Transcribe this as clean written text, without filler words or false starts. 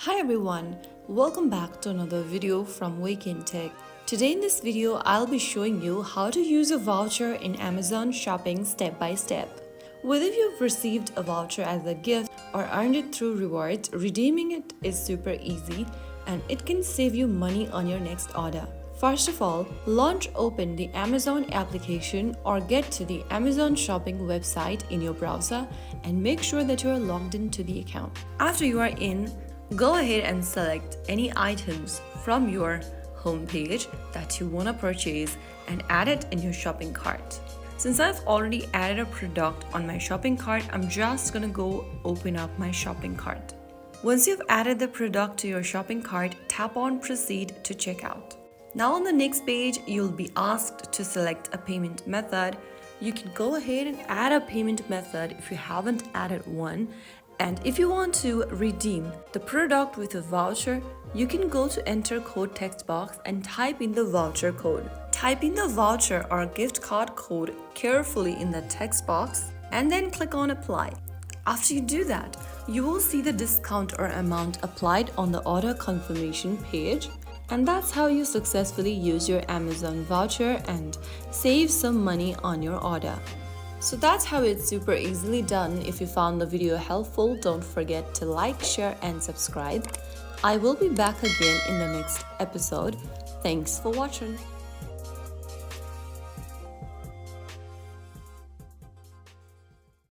Hi everyone, welcome back to another video from Wake&Tech. Today in this video, I'll be showing you how to use a voucher in Amazon shopping step by step. Whether you've received a voucher as a gift or earned it through rewards, redeeming it is super easy and it can save you money on your next order. First of all, open the Amazon application or get to the Amazon shopping website in your browser and make sure that you are logged into the account. After you are in, go ahead and select any items from your homepage that you want to purchase and add it in your shopping cart. Since I've already added a product on my shopping cart, I'm just gonna go open up my shopping cart. Once you've added the product to your shopping cart, tap on Proceed to checkout. Now on the next page, you'll be asked to select a payment method. You can go ahead and add a payment method if you haven't added one. And if you want to redeem the product with a voucher, you can go to enter code text box and type in the voucher code. Type in the voucher or gift card code carefully in the text box and then click on apply. After you do that, you will see the discount or amount applied on the order confirmation page. And that's how you successfully use your Amazon voucher and save some money on your order. So that's how it's super easily done. If you found the video helpful, don't forget to like, share and subscribe. I will be back again in the next episode. Thanks for watching.